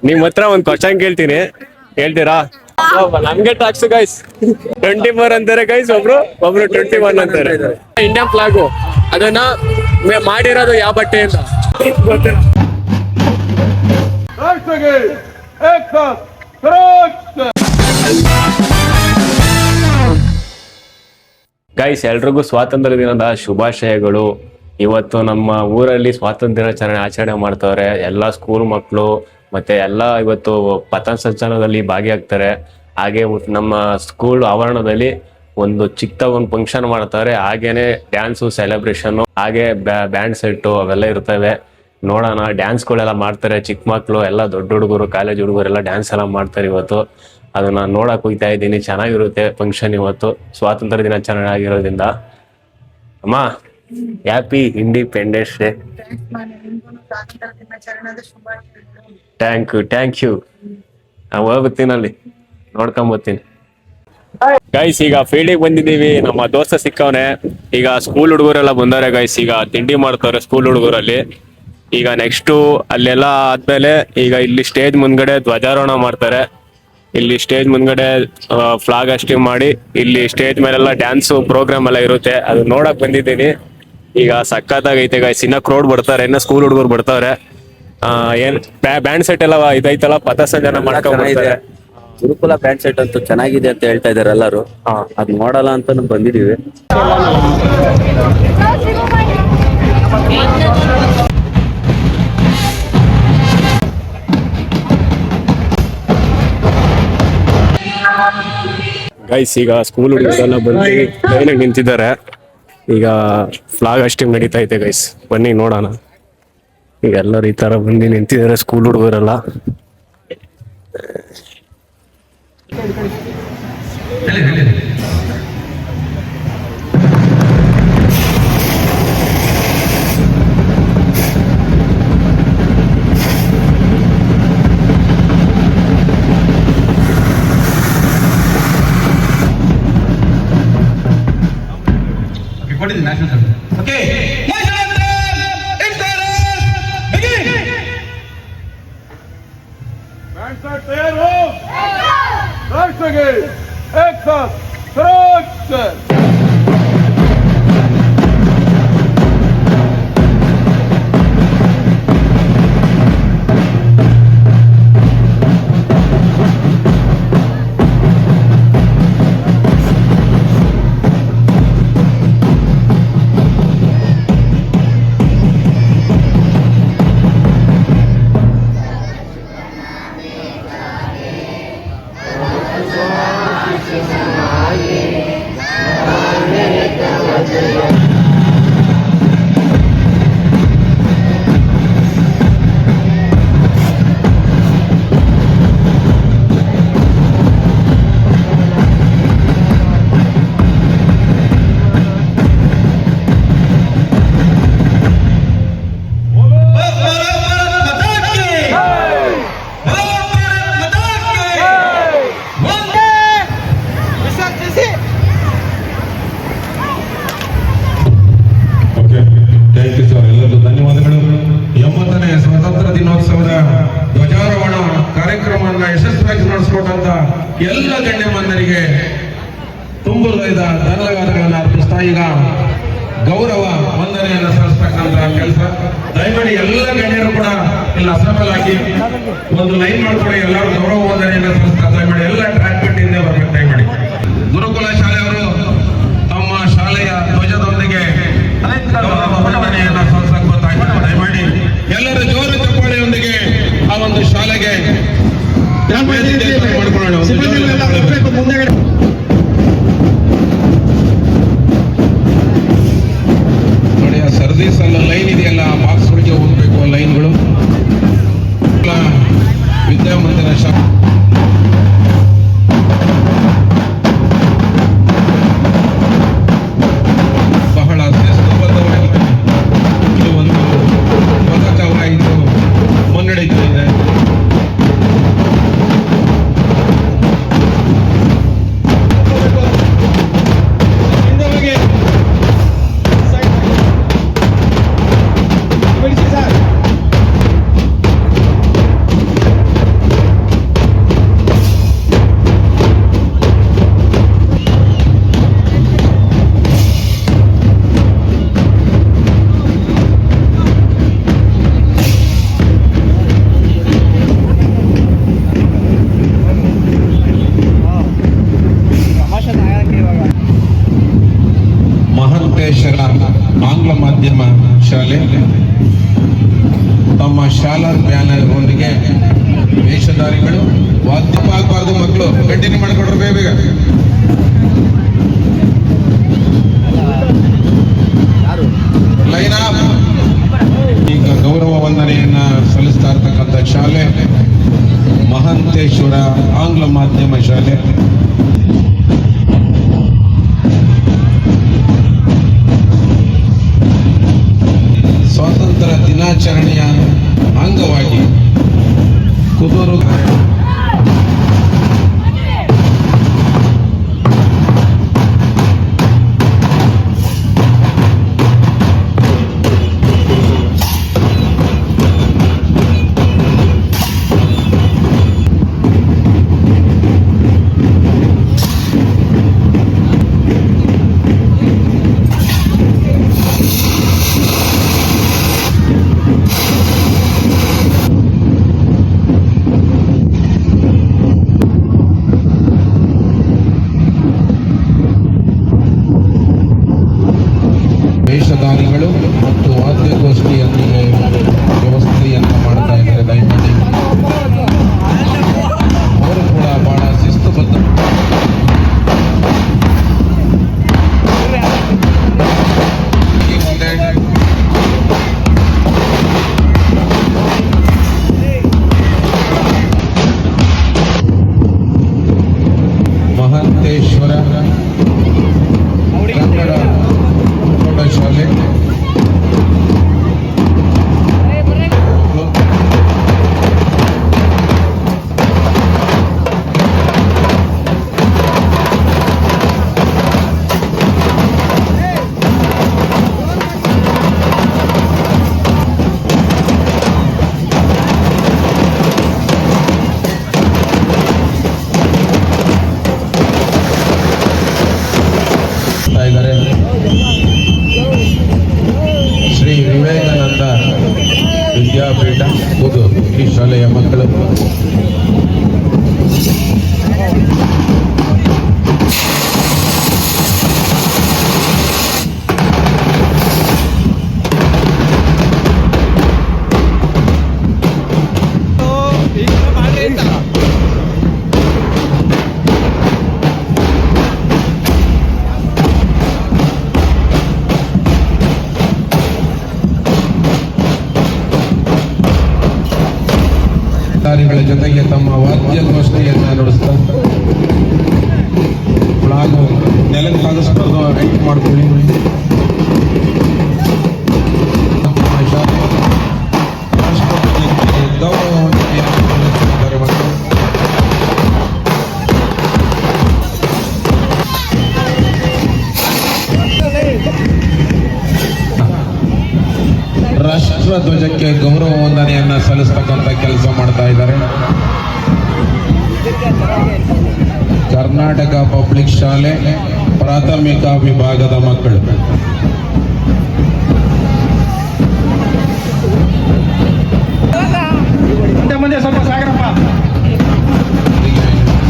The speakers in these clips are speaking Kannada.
ನಿಮ್ ಹತ್ರ ಒಂದ್ ಕ್ವಶನ್ ಕೇಳ್ತೀನಿ, ಹೇಳ್ತೀರಾ? ನಮ್ಗೆ ಟಾಕ್ಸ್ ಗೈಸ್ 24 ಅಂತಾರೆ ಗೈಸ್, ಒಬ್ರು 21 ಅಂತಾರೆ. ಇಂಡಿಯನ್ ಫ್ಲಾಗು ಅದನ್ನ ಮಾಡಿರೋದು ಯಾವ ಬಟ್ಟೆಯಿಂದ? ಗೈಸ್ ಎಲ್ರಿಗೂ ಸ್ವಾತಂತ್ರ್ಯ ದಿನದ ಶುಭಾಶಯಗಳು. ಇವತ್ತು ನಮ್ಮ ಊರಲ್ಲಿ ಸ್ವಾತಂತ್ರ್ಯ ದಿನಾಚರಣೆ ಆಚರಣೆ ಮಾಡ್ತವ್ರೆ. ಎಲ್ಲಾ ಸ್ಕೂಲ್ ಮಕ್ಕಳು ಮತ್ತೆ ಎಲ್ಲಾ ಇವತ್ತು ಪಥಸಂಚಲನದಲ್ಲಿ ಭಾಗಿಯಾಗ್ತಾರೆ. ಹಾಗೆ ನಮ್ಮ ಸ್ಕೂಲ್ ಆವರಣದಲ್ಲಿ ಒಂದು ಚಿಕ್ಕ ಒಂದು ಫಂಕ್ಷನ್ ಮಾಡ್ತಾರೆ. ಹಾಗೇನೆ ಡ್ಯಾನ್ಸು, ಸೆಲೆಬ್ರೇಷನ್, ಹಾಗೆ ಬ್ಯಾಂಡ್ ಸೆಟ್ಟು ಅವೆಲ್ಲ ಇರ್ತವೆ. ನೋಡೋಣ, ಡ್ಯಾನ್ಸ್ಗಳೆಲ್ಲ ಮಾಡ್ತಾರೆ. ಚಿಕ್ಕ ಮಕ್ಕಳು ಎಲ್ಲ, ದೊಡ್ಡ ಹುಡುಗರು, ಕಾಲೇಜ್ ಹುಡುಗರೆಲ್ಲ ಡ್ಯಾನ್ಸ್ ಎಲ್ಲ ಮಾಡ್ತಾರೆ ಇವತ್ತು. ಅದನ್ನ ನೋಡಕ್ ಹೋಗ್ತಾ ಇದ್ದೀನಿ. ಚೆನ್ನಾಗಿರುತ್ತೆ ಫಂಕ್ಷನ್ ಇವತ್ತು, ಸ್ವಾತಂತ್ರ್ಯ ದಿನಾಚರಣೆ ಆಗಿರೋದ್ರಿಂದ. ಅಮ್ಮ, happy Independence Day. Thank you. ಹೋಗ್ತೀನಿ, ಅಲ್ಲಿ ನೋಡ್ಕೊಂಬತ್ತೀನಿ. ಗೈಸ್ ಈಗ ಫೀಲ್ಡಿಗೆ ಬಂದಿದ್ದೀವಿ. ನಮ್ಮ ದೋಸ್ತ ಸಿಕ್ಕವನೆ. ಈಗ ಸ್ಕೂಲ್ ಹುಡುಗರೆಲ್ಲ ಬಂದಾರೆ ಗೈಸ್. ಈಗ ತಿಂಡಿ ಮಾಡ್ತಾರೆ ಸ್ಕೂಲ್ ಹುಡುಗರಲ್ಲಿ. ಈಗ ನೆಕ್ಸ್ಟ್ ಅಲ್ಲೆಲ್ಲ ಆದ್ಮೇಲೆ ಈಗ ಇಲ್ಲಿ ಸ್ಟೇಜ್ ಮುಂದ್ಗಡೆ ಧ್ವಜಾರೋಹಣ ಮಾಡ್ತಾರೆ. ಇಲ್ಲಿ ಸ್ಟೇಜ್ ಮುಂದ್ಗಡೆ ಫ್ಲಾಗ್ ಹಾಸ್ಟಿಂಗ್ ಮಾಡಿ, ಇಲ್ಲಿ ಸ್ಟೇಜ್ ಮೇಲೆಲ್ಲ ಡ್ಯಾನ್ಸ್ ಪ್ರೋಗ್ರಾಮ್ ಎಲ್ಲ ಇರುತ್ತೆ. ಅದು ನೋಡಕ್ ಬಂದಿದ್ದೀನಿ. ಈಗ ಸಖತ್ತಾಗೈತೆ ಗೈಸ್. ಇನ್ನ ಕ್ರೌಡ್ ಬರ್ತಾರೆ, ಇನ್ನ ಸ್ಕೂಲ್ ಹುಡುಗರು ಬರ್ತಾವ್ರೆ. ಏನ್ ಬ್ಯಾಂಡ್ ಸೆಟ್ ಎಲ್ಲ ಇದೈತಲ್ಲ, ಪಥಸಂಚಲನ ಮಾಡ್ಕೊಂಡಿದ್ದಾರೆ. ಗುರುಕುಲ ಬ್ಯಾಂಡ್ ಸೆಟ್ ಅಂತೂ ಚೆನ್ನಾಗಿದೆ ಅಂತ ಹೇಳ್ತಾ ಇದಾರೆ ಎಲ್ಲರೂ. ಅದ್ ನೋಡಲ್ಲ ಅಂತ ಬಂದಿದೀವಿ. ಗೈಸ್ ಈಗ ಸ್ಕೂಲ್ ಹುಡುಗರೆಲ್ಲ ಬಂದು ಲೈನಾಗಿ ನಿಂತಿದ್ದಾರೆ. ಈಗ ಫ್ಲಾಗ್ ಹಾಸ್ಟಿಂಗ್ ನಡೀತಾ ಐತೆ ಗೈಸ್. ಬನ್ನಿ ನೋಡೋಣ. ಈಗ ಎಲ್ಲರೂ ಈ ತರ ಬಂದು ನಿಂತಿದ್ದಾರೆ ಸ್ಕೂಲ್ ಹುಡುಗರೆಲ್ಲ. What is the national anthem? Okay. National anthem. In chorus. Begin. Band set तैयार हो. Right again. एक साथ. Correct. ಎಲ್ಲ ಗಣ್ಯಮಾನ್ಯರಿಗೆ ತುಂಬು ಹೃದಯದ ಧನ್ಯವಾದಗಳನ್ನು ಅರ್ಪಿಸ್ತಾ ಈಗ ಗೌರವ ವಂದನೆಯನ್ನು ಸಲ್ಲಿಸ್ತಕ್ಕಂತ ಕೆಲಸ. ದಯಮಾಡಿ ಎಲ್ಲ ಗಣ್ಯರು ಕೂಡ ಇಲ್ಲಿ ಅಸೆಂಬಲ್ ಆಗಿ ಒಂದು ಲೈನ್ ಮಾಡ್ಕೊಳ್ಳಿ. ಎಲ್ಲರೂ ಗೌರವ ವಂದನೆಯನ್ನು ಸಲ್ಲಿಸ್ತಾ ದಯಮಾಡಿ ಎಲ್ಲ ಟ್ರ್ಯಾಕ್ ಪಟ್ಟಿಯಿಂದ ಬರ್ಬೇಕು. ದಯಮಾಡಿ ಗುರುಕುಲ ಶಾಲೆಯವರು ತಮ್ಮ ಶಾಲೆಯ ಧ್ವಜದೊಂದಿಗೆ ಗೌರವ ವಂದನೆಯನ್ನು ಸಲ್ಲಿಸಕ್ಕೆ ಗೊತ್ತಾಗಿದೆ. ದಯಮಾಡಿ ಎಲ್ಲರ ಜೋರು ಚಪ್ಪಾಳೆಯೊಂದಿಗೆ ಆ ಒಂದು ಶಾಲೆಗೆ ನೋಡಿ, ಆ ಸರ್ವಿಸ್ ಅಲ್ಲ ಲೈನ್ ಇದೆಯಲ್ಲ, ಆ ಬಾಕ್ಸ್ಗಳಿಗೆ ಹೋಗ್ಬೇಕು ಲೈನ್ಗಳು. ವಿದ್ಯಾಮಂದಿರ ಶಾಲೆ ಬಹಳ ಶಿಸ್ತುಬದ್ಧವಾಗಿ ಇದು ಒಂದು ಪದಕವಾಯಿತು ಮುನ್ನಡೆಯುತ್ತಾ ಇದೆ. ಆಂಗ್ಲ ಮಾಧ್ಯಮ ಶಾಲೆ. ಸ್ವಾತಂತ್ರ್ಯ ದಿನಾಚರಣೆಯ ಅಂಗವಾಗಿ ಕುದೂರು ವೇಷಧಾರಿಗಳು ಮತ್ತು ವಾದ್ಯಗೋಷ್ಠಿಯೊಂದಿಗೆ ವ್ಯವಸ್ಥೆಯನ್ನು ಮಾಡ್ತಾ ಇದ್ದಾರೆ. ದಯಮಾಡಿ ಅವರು ಕೂಡ ಬಹಳ ಶಿಸ್ತುಬದ್ಧ. ಈ ಮುಂದೆ ಮಹಂತೇಶ್ವರ ಕನ್ನಡ ಪ್ರೌಢಶಾಲೆ ಇದ್ದಾರೆ. ಶ್ರೀ ವಿವೇಕಾನಂದ ವಿದ್ಯಾಪೀಠ ಕುದೂರು ಈ ಶಾಲೆಯ ಮಕ್ಕಳು ಗಳ ಜೊತೆಗೆ ತಮ್ಮ ವಾದ್ಯಗೋಷ್ಠಿಯನ್ನು ನುಡಿಸ್ತಾ ಹಾಗೂ ನೆಲಕ್ಕೆ ಸಾಗಿಸ್ಬಾರ್ದು ವೆಯ್ಟ್ ಮಾಡ್ಕೊಳ್ಳಿ. ರಾಷ್ಟ್ರಪತಿಗೆ ಗೌರವವನ್ನು ಸಲ್ಲಿಸುತ್ತಿದ್ದಾರೆ ಮತ್ತು ರಾಷ್ಟ್ರ ಧ್ವಜಕ್ಕೆ ಗೌರವ ವಂದನೆಯನ್ನ ಸಲ್ಲಿಸ್ತಕ್ಕಂಥ ಕೆಲಸ ಮಾಡ್ತಾ ಇದ್ದಾರೆ. ಕರ್ನಾಟಕ ಪಬ್ಲಿಕ್ ಶಾಲೆ ಪ್ರಾಥಮಿಕ ವಿಭಾಗದ ಮಕ್ಕಳು.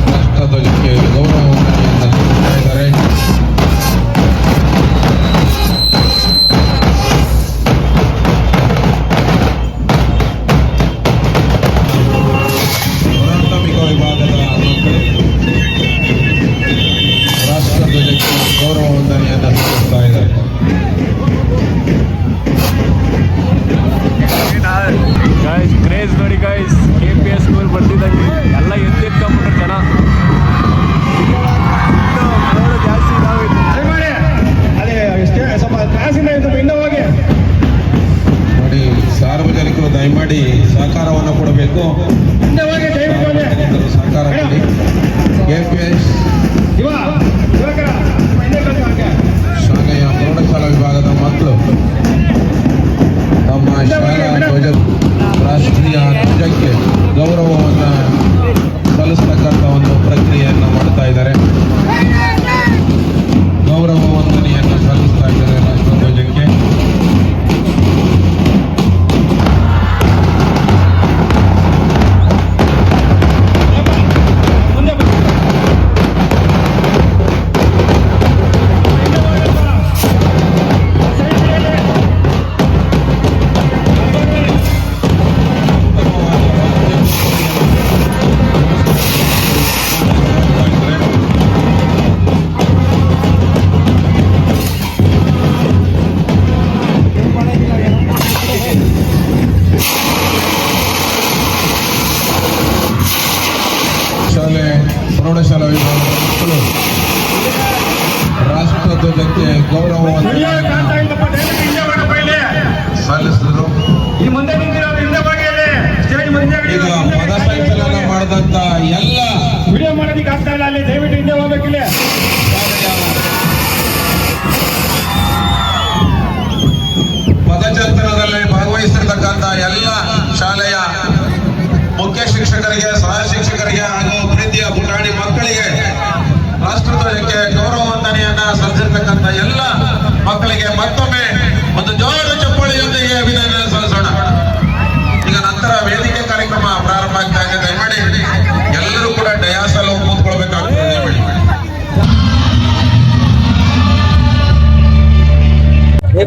ರಾಷ್ಟ್ರ ಧ್ವಜಕ್ಕೆ ಗೌರವ ವಂದನೆಯನ್ನ ಸಲ್ಲಿಸ್ತಾ ಇದ್ದಾರೆ. ಪ್ರಾಥಮಿಕ ವಿಭಾಗದ ಮಕ್ಕಳು ರಾಷ್ಟ್ರ ಧ್ವಜಕ್ಕೆ ಗೌರವ ವಂದನೆಯನ್ನು ಸಲ್ಲಿಸ್ತಾ ಇದ್ದಾರೆ. ಕ್ರೇಜ್ ನೋಡಿ ಗೈಸ್, KPS ಸ್ಕೂಲ್ ಬರ್ತಿದ್ದಂಗೆ ಎಲ್ಲ ಎತ್ತಿಟ್ಕೊಂಡ್ಬಿಟ್ರು ಜನ. ಜಾಸ್ತಿ ನೋಡಿ, ಸಾರ್ವಜನಿಕರು ದಯಮಾಡಿ ಸಹಕಾರವನ್ನು ಕೊಡಬೇಕು. ಸಹಕಾರ ಕೊಡಿ. KPS ಶಾಲೆಯ ಪ್ರೌಢಶಾಲಾ ವಿಭಾಗದ ಮಕ್ಕಳು ತಮ್ಮ ಶಾಲಾ ಧ್ವಜ ರಾಷ್ಟ್ರೀಯ ಧ್ವಜಕ್ಕೆ ಗೌರವವನ್ನು ಸಲ್ಲಿಸ್ತಕ್ಕಂಥ ಒಂದು ಪ್ರಕ್ರಿಯೆಯನ್ನು ಮಾಡ್ತಾ ಇದ್ದಾರೆ. ಗೌರವ ವಂದನೆಯನ್ನು ಸಲ್ಲಿಸ್ತಾ ಇದ್ದಾರೆ ರಾಷ್ಟ್ರ ಧ್ವಜಕ್ಕೆ. ಪ್ರೌಢಶಾಲಾ ವಿಭಾಗದ ಮಕ್ಕಳು ರಾಷ್ಟ್ರಧ್ವಜಕ್ಕೆ ಗೌರವವನ್ನು ಸಲ್ಲಿಸಿದರು. ಈಗ ಪದಸಂಚಲನ ಮಾಡಿದಂತ ಎಲ್ಲ ವಿಡಿಯೋ ಮಾಡೋದಕ್ಕೆ ಆಗ್ತಾ ಇಲ್ಲ, ಅಲ್ಲಿ ದಯವಿಟ್ಟು ಹಿಂದೆ ಹೋಗ್ಬೇಕಿಲ್ಲ. ಪದಚಂಚಲನದಲ್ಲಿ ಭಾಗವಹಿಸಿರ್ತಕ್ಕಂಥ ಎಲ್ಲ ಶಾಲೆಯ ಮುಖ್ಯ ಶಿಕ್ಷಕರಿಗೆ, ಸಹ ಶಿಕ್ಷಕರಿಗೆ ಹಾಗೂ ಪ್ರೀತಿಯ ಪುಟಾಣಿ ಮಕ್ಕಳಿಗೆ ರಾಷ್ಟ್ರಧ್ವಜಕ್ಕೆ ಗೌರವ ವಂದನೆಯನ್ನ ಸಲ್ಲಿಸಿರ್ತಕ್ಕಂಥ ಎಲ್ಲ ಮಕ್ಕಳಿಗೆ ಮತ್ತೊಮ್ಮೆ ಒಂದು ಜೋರು ಚಪ್ಪಾಳೆಯೊಂದಿಗೆ ಅಭಿನಂದನೆ ಸಲ್ಲಿಸೋಣ. ಈಗ ನಂತರ ವೇದಿಕೆ ಕಾರ್ಯಕ್ರಮ ಪ್ರಾರಂಭ ಆಗ್ತಾ ಇದೆ. ದಯಮಾಡಿ ಎಲ್ಲರೂ ಕೂಡ ಡಯಾಸಲ್ಲಿ ಕೂತ್ಕೊಳ್ಬೇಕಾಗ್ತದೆ.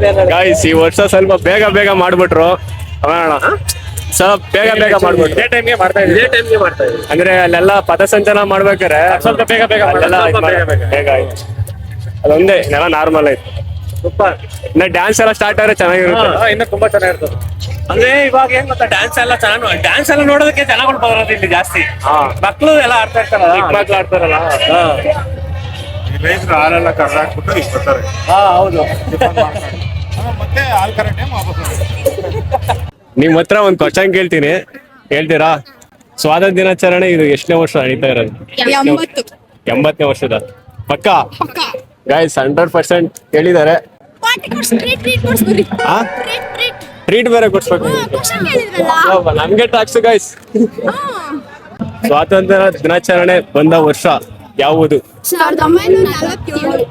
ದಯಮಾಡಿ ಗಾಯ್ಸ್ ಈ ವರ್ಷ ಸ್ವಲ್ಪ ಬೇಗ ಬೇಗ ಮಾಡ್ಬಿಟ್ರು. ಸ್ವಲ್ಪ ಬೇಗ ಮಾಡ್ಬಿಟ್ರು. ಇದೇ ಟೈಮ್ಗೆ ಮಾಡ್ತಾ ಇದ್ದೀವಿ. ಅಂದ್ರೆ ಅಲ್ಲೆಲ್ಲ ಪಥಸಂಚಲನ ಮಾಡ್ಬೇಕಾರೆ ಸ್ವಲ್ಪ ಬೇಗ ಅಲ್ಲೆಲ್ಲ ಬೇಗ ಆಯ್ತು. ಅದೊಂದೇ ನೆಲ ನಾರ್ಮಲ್ ಆಯ್ತು. ಸೂಪರ್. ಇನ್ನ ಡ್ಯಾನ್ಸ್ ಎಲ್ಲ ಸ್ಟಾರ್ಟ್ ಆದ್ರೆ ಚೆನ್ನಾಗಿರುತ್ತೆ. ಇನ್ನು ತುಂಬಾ ಚೆನ್ನಾಗಿರ್ತದೆ. ಅಂದ್ರೆ ಇವಾಗ ಏನ್ ಗೊತ್ತಾ, ಡ್ಯಾನ್ಸ್ ಎಲ್ಲ ನೋಡೋದಕ್ಕೆ ಜನಗಳು ಬರೋದು ಇಲ್ಲಿ ಜಾಸ್ತಿ. ಮಕ್ಳು ಎಲ್ಲ ಆಡ್ತಾ ಇರ್ತಾರಲ್ಲ, ಚಿಕ್ಕ ಮಕ್ಳು ಆಡ್ತಾರಲ್ಲ. ರೈತರು ಹಾಲೆಲ್ಲ ಕರ್ದಾಕ್ಬಿಟ್ಟು ಈಗ ಬರ್ತಾರೆ. ಹೌದು. ಮತ್ತೆ ಹಾಲ್ ಕರೆ ಟೈಮ್ ವಾಪಸ್ ನಿಮ್ ಹತ್ರ ಒಂದ್ ಕ್ವಶನ್ ಕೇಳ್ತೀನಿ, ಹೇಳ್ತೀರಾ? ಸ್ವಾತಂತ್ರ್ಯ ದಿನಾಚರಣೆ ಇದು ಎಷ್ಟನೇ ವರ್ಷ ನಡೀತಾ ಇರೋದು? 80ನೇ ವರ್ಷದ ಪಕ್ಕ ಗೈಸ್ 100% ಹೇಳಿದ್ದಾರೆ. ಟ್ರೀಟ್ ಬೇರೆ ಕೊಡ್ಸ್ಬೇಕು. ನಮ್ಗೆ ಟ್ಯಾಕ್ಸ್ ಗೈಸ್. ಸ್ವಾತಂತ್ರ್ಯ ದಿನಾಚರಣೆ ಬಂದ ವರ್ಷ ಯಾವುದು? 1947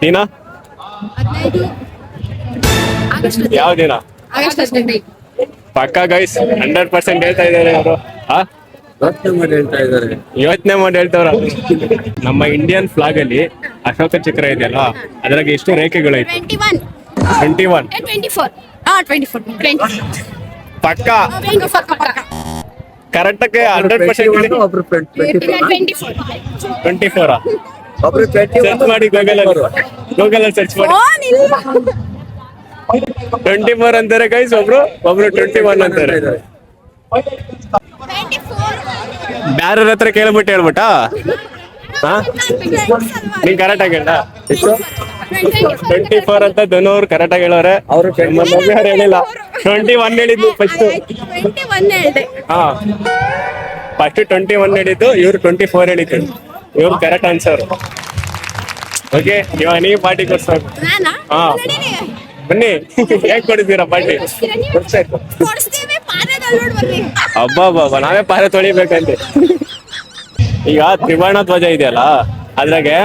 ದಿನ 15 ಆಗಸ್ಟ್. ಯಾವ ದಿನ? ಆಗಸ್ಟ್ 15. ಪಕ್ಕ ಗೈಸ್ 100% ಹೇಳ್ತಾ ಇದ್ದಾರೆ ಅವರು. ಯೋಚನೆ ಮಾಡಿ ಹೇಳ್ತಾವ್ರ. ನಮ್ಮ ಇಂಡಿಯನ್ ಫ್ಲಾಗ್ ಅಲ್ಲಿ ಅಶೋಕ ಚಕ್ರ ಇದೆಯಲ್ಲ, ಅದ್ರಾಗ ಎಷ್ಟು ರೇಖೆಗಳೈತೆ? 21 24 24 ಪಕ್ಕ 24 ಕರೆಕ್ಟ್ 100% 24 ಸರ್ಚ್ ಮಾಡಿ ಗೂಗಲ್ ಅಲ್ಲಿ ಸರ್ಚ್ ಮಾಡಿ. 24 ಅಂತಾರೆ ಗೈಸ್, ಒಬ್ರು 21 ಅಂತಾರೆ. ಬ್ಯಾರ ಹತ್ರ ಕೇಳ್ಬಿಟ್ಟು ಹೇಳ್ಬಿಟ್ಟಾ? ನೀನ್ ಕರೆಕ್ಟ್ ಆಗಿ ಹೇಳ. 24 ಅಂತ ಧನೋರ್ ಕರೆಕ್ಟ್ ಆಗಿ ಹೇಳೋರೆ. ಅವ್ರು ಹೇಳಿಲ್ಲ, 21 ಹೇಳಿದ್ದು ಫಸ್ಟ್. 21 ಹೇಳಿದೆ. ಹಾ, ಫಸ್ಟ್ 21 ಹೇಳಿದ್ದು, ಇವ್ರು 24 ಹೇಳಿದ್ದು. ಇವ್ರು ಕರೆಕ್ಟ್ ಆನ್ಸರ್. ಓಕೆ, ಇವಾಗ ನೀವು ಪಾರ್ಟಿ ಕೊಡ್ಸ್ಬೇಕು. ನಾನಾ? ಹಾ. ನಡೀರಿ. ಬನ್ನಿ, ಹೇಗ್ ಕೊಡಿದ್ದೀರಾ ಪಾರ್ಟಿ? ಕೊಡಿಸ್ತೀವಿ, ಪಾರದಲ್ಲಿ ನೋಡ್ ಬರ್ರಿ. ಅಬ್ಬಾ, ನಾವೇ ಪಾರೆ ತೊಳಿಬೇಕಂತೆ. ಈಗ ತ್ರಿವರ್ಣ ಧ್ವಜ ಇದೆಯಲ್ಲ, ಅದ್ರಾಗೆ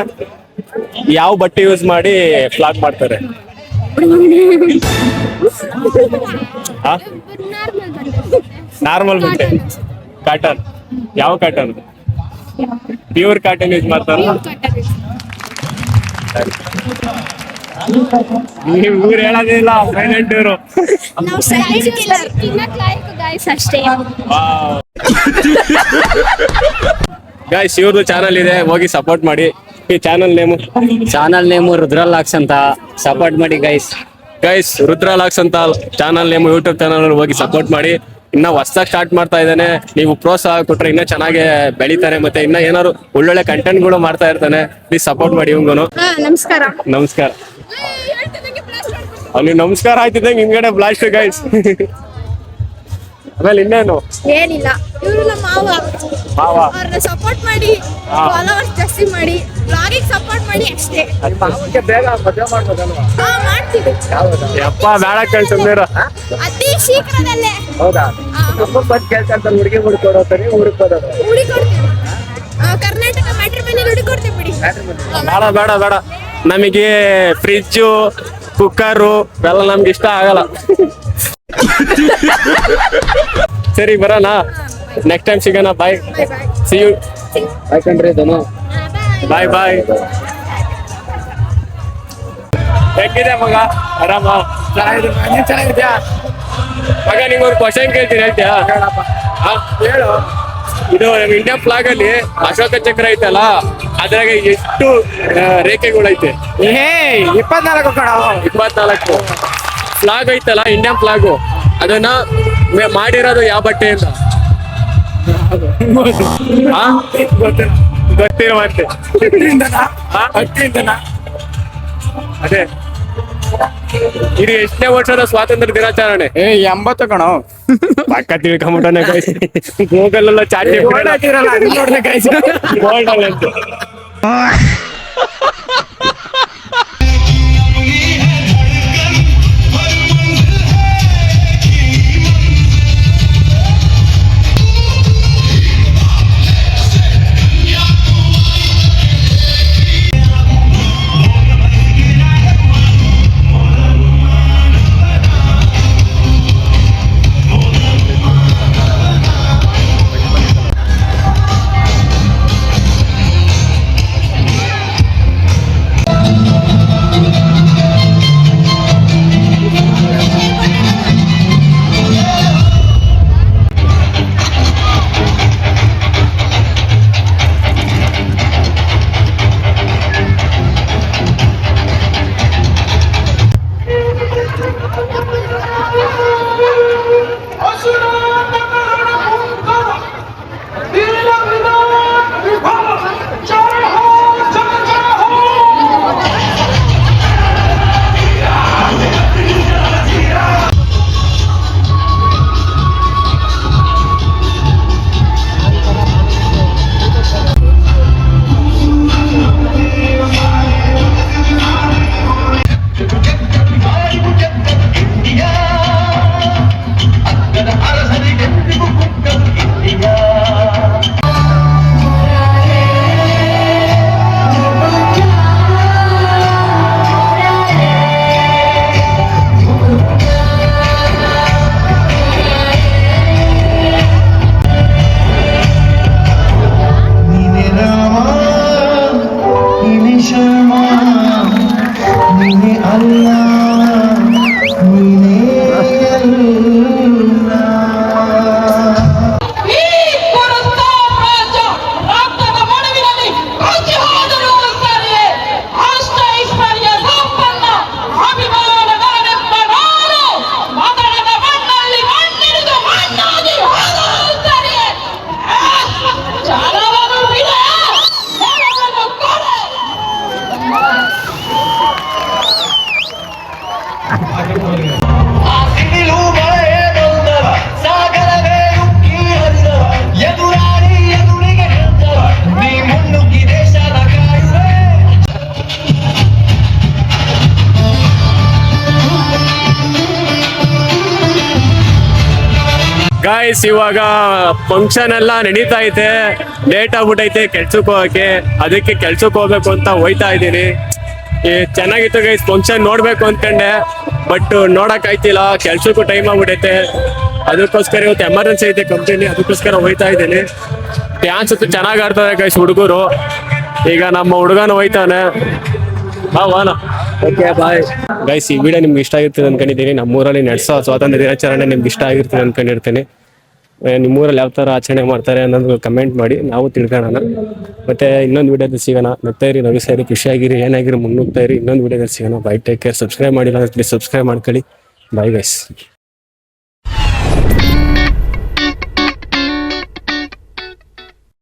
ಯಾವ ಬಟ್ಟೆ ಯೂಸ್ ಮಾಡಿ ಫ್ಲಾಗ್ ಮಾಡ್ತಾರೆ? ನಾರ್ಮಲ್ ಬಟ್ಟೆ. ಕಾಟನ್. ಯಾವ ಕಾಟನ್? ಪ್ಯೂರ್ ಕಾಟನ್ ಯೂಸ್ ಮಾಡ್ತಾರ. ನೀವು ಊರು ಹೇಳೋದಿಲ್ಲ, ಸೈಲೆಂಟ್ ಇವರು. ನಾವು ಸೈಲೆಂಟ್ ಕಿಲ್ಲರ್. ತಿನ್ನಕ್ ಲಾಯಕ್ ಗೈಸ್ ಅಷ್ಟೇ. ಗೈಸ್ ಇವ್ರದ್ದು ಚಾನಲ್ ಇದೆ, ಹೋಗಿ ಸಪೋರ್ಟ್ ಮಾಡಿ. ಈ ಚಾನಲ್ ನೇಮು ರುದ್ರಲಾಕ್ಸ್ ಅಂತ. ಸಪೋರ್ಟ್ ಮಾಡಿ ಗೈಸ್. ರುದ್ರಲಾಕ್ಸ್ ಅಂತ ಚಾನಲ್ ನೇಮು. ಯೂಟ್ಯೂಬ್ ಚಾನಲ್ ಹೋಗಿ ಸಪೋರ್ಟ್ ಮಾಡಿ. ಇನ್ನ ಹೊಸದಾಗಿ ಸ್ಟಾರ್ಟ್ ಮಾಡ್ತಾ ಇದ್ದಾನೆ. ನೀವು ಪ್ರೋತ್ಸಾಹ ಕೊಟ್ರೆ ಇನ್ನ ಚೆನ್ನಾಗಿ ಬೆಳಿತಾರೆ. ಮತ್ತೆ ಇನ್ನ ಏನಾದ್ರು ಒಳ್ಳೊಳ್ಳೆ ಕಂಟೆಂಟ್ ಗಳು ಮಾಡ್ತಾ ಇರ್ತಾನೆ. ಪ್ಲೀಸ್ ಸಪೋರ್ಟ್ ಮಾಡಿ ಇವಂಗನು. ನಮಸ್ಕಾರ. ನಮಸ್ಕಾರ. ಅಲ್ಲಿ ನಮಸ್ಕಾರ ಆಯ್ತಿದ್ದಂಗೆ ಹಿಂದ್ಗಡೆ ಬ್ಲಾಸ್ಟ್ ಗೈಸ್. ಆಮೇಲೆ ಇನ್ನೇನು? ಏನಿಲ್ಲ, ಇವರು ನಮ್ಮ ಮಾವ. ಅವ್ರನ್ನ ಸಪೋರ್ಟ್ ಮಾಡಿ, ಫಾಲೋವರ್ಸ್ ಜಾಸ್ತಿ ಮಾಡಿ, ಬ್ಲಾಗಿಗೆ ಸಪೋರ್ಟ್ ಮಾಡಿ ಅಷ್ಟೇ. ಬೇಗ ಮದುವೆ ಮಾಡ್ಬೋದಲ್ವಾ? ಮಾಡ್ತೀವಿ. ಯಪ್ಪ ಬೇಡ ಕಳ್ಸಂದಿರ. ಅತಿ ಶೀಘ್ರದಲ್ಲೇ. ಹೌದಾ? ನಮ್ಮ ಬಂದ್ ಕೇಳ್ಕೊಂತ ಹುಡುಗಿ ಹುಡುಕೊಡೋತಾರೆ, ಊರಿಗೆ ಬರೋದು. ಹುಡುಕೊಡ್ತೀವಿ. ಕರ್ನಾಟಕ ಮ್ಯಾಟ್ರಿಮೋನಿಯಲ್ಲಿ ಹುಡುಕೊಡ್ತೀವಿ ಬಿಡಿ. ಬೇಡ ನಮಗೆ ಫ್ರಿಜ್ಜು, ಕುಕ್ಕರು ಇವೆಲ್ಲ ನಮ್ಗೆ ಇಷ್ಟ ಆಗಲ್ಲ. ಸರಿ ಬರೋಣ, ನೆಕ್ಸ್ಟ್ ಟೈಮ್ ಸಿಗೋಣ. ಬಾಯ್, ಸಿ ಯು. ಯಾಕಂದ್ರೆ ಧನು ಬಾಯ್. ಹೆಂಗಿದೆ ಮಗ? ಆರಾಮ? ಚೆನ್ನಾಗಿದ್ಯಾ ಮಗ, ನಿಂಗೊಂದು ಕ್ವಶನ್ ಕೇಳ್ತೀನಿ, ಹೇಳ್ತೀಯಾ? ಹೇಳು. ಇದು ನಮ್ಮ ಇಂಡಿಯಾ ಫ್ಲಾಗ್ ಅಲ್ಲಿ ಅಶೋಕ ಚಕ್ರ ಐತಲ್ಲ, ಅದ್ರಾಗ ಎಷ್ಟು ರೇಖೆಗಳೈತೆ? 24 ಫ್ಲಾಗ್ ಐತಲ್ಲ, ಇಂಡಿಯನ್ ಫ್ಲಾಗು, ಅದನ್ನ ಮಾಡಿರೋದು ಯಾವ ಬಟ್ಟೆಯಿಂದ? ಗೊತ್ತಿರುವಂತೆ ಅದೇ ಇದು ಎಷ್ಟನೇ ವರ್ಷದ ಸ್ವಾತಂತ್ರ್ಯ ದಿನಾಚರಣೆ? 80 ಕಣೋ. ಪಕ್ಕ ತಿಳ್ಕೊಂಬಿಟ್ಟನೆ ಗೂಗಲ್ ಎಲ್ಲ ಚಾಟಿ ಬೋರ್ಡ್ ಅಂತ ಗಾಯ್ಸ್, ಇವಾಗ ಫಂಕ್ಷನ್ ಎಲ್ಲ ನಡೀತಾ ಐತೆ. ಲೇಟ್ ಆಗ್ಬಿಟ್ಟೈತೆ ಕೆಲ್ಸಕ್ಕೆ ಹೋಗಕ್ಕೆ. ಅದಕ್ಕೆ ಕೆಲ್ಸಕ್ಕೆ ಹೋಗ್ಬೇಕು ಅಂತ ಹೋಯ್ತಾ ಇದ್ದೀನಿ. ಚೆನ್ನಾಗಿತ್ತು ಗೈಸ್, ಫಂಕ್ಷನ್ ನೋಡ್ಬೇಕು ಅನ್ಕೊಂಡೆ, ಬಟ್ ನೋಡಕ್ ಆಯ್ತಿಲ್ಲ, ಕೆಲ್ಸಕ್ಕೂ ಟೈಮ್ ಆಗ್ಬಿಟ್ಟೈತೆ. ಅದಕ್ಕೋಸ್ಕರ ಇವತ್ತು ಎಮರ್ಜೆನ್ಸಿ ಐತೆ ಕಂಪ್ನಿ, ಅದಕ್ಕೋಸ್ಕರ ಹೋಯ್ತಾ ಇದ್ದೀನಿ. ಡ್ಯಾನ್ಸ್ ಅಂತೂ ಚೆನ್ನಾಗಿ ಆಡ್ತಾರೆ ಗೈಸ್ ಹುಡುಗರು. ಈಗ ನಮ್ಮ ಹುಡುಗನ ಹೋಯ್ತಾನೆ. Okay bye guys. ಈ ವಿಡಿಯೋ ನಿಮ್ಗೆ ಇಷ್ಟ ಆಗಿರ್ತದೆ ಅನ್ಕೊಂಡಿದ್ದೀನಿ. ನಮ್ಮೂರಲ್ಲಿ ನಡೆಸೋ ಸ್ವಾತಂತ್ರ್ಯ ದಿನಾಚರಣೆ ನಿಮ್ಗೆ ಇಷ್ಟ ಆಗಿರ್ತದೆ ಅನ್ಕೊಂಡಿರ್ತೀನಿ. ನಿಮ್ಮೂರಲ್ಲಿ ಯಾವ ಥರ ಆಚರಣೆ ಮಾಡ್ತಾರೆ ಅನ್ನೋದು ಕಮೆಂಟ್ ಮಾಡಿ, ನಾವು ತಿಳ್ಕೊಳ್ಳೋಣ. ಮತ್ತೆ ಇನ್ನೊಂದು ವಿಡಿಯೋದಲ್ಲಿ ಸಿಗೋಣ. ನಗ್ತಾ ಇರಿ, ನಗಿಸ್ತಾ ಇರಿ, ಖುಷಿಯಾಗಿರಿ, ಏನಾಗಿರಿ ಮುನ್ನುಗ್ತಾ ಇರಿ. ಇನ್ನೊಂದು ವಿಡಿಯೋದಲ್ಲಿ ಸಿಗೋಣ. By, take care. ಸಬ್ಸ್ಕ್ರೈಬ್ ಮಾಡಿಲ್ಲ ಅಂದ್ರೆ ಪ್ಲೀಸ್ ಸಬ್ಸ್ಕ್ರೈಬ್ ಮಾಡ್ಕೊಳ್ಳಿ. Bye guys.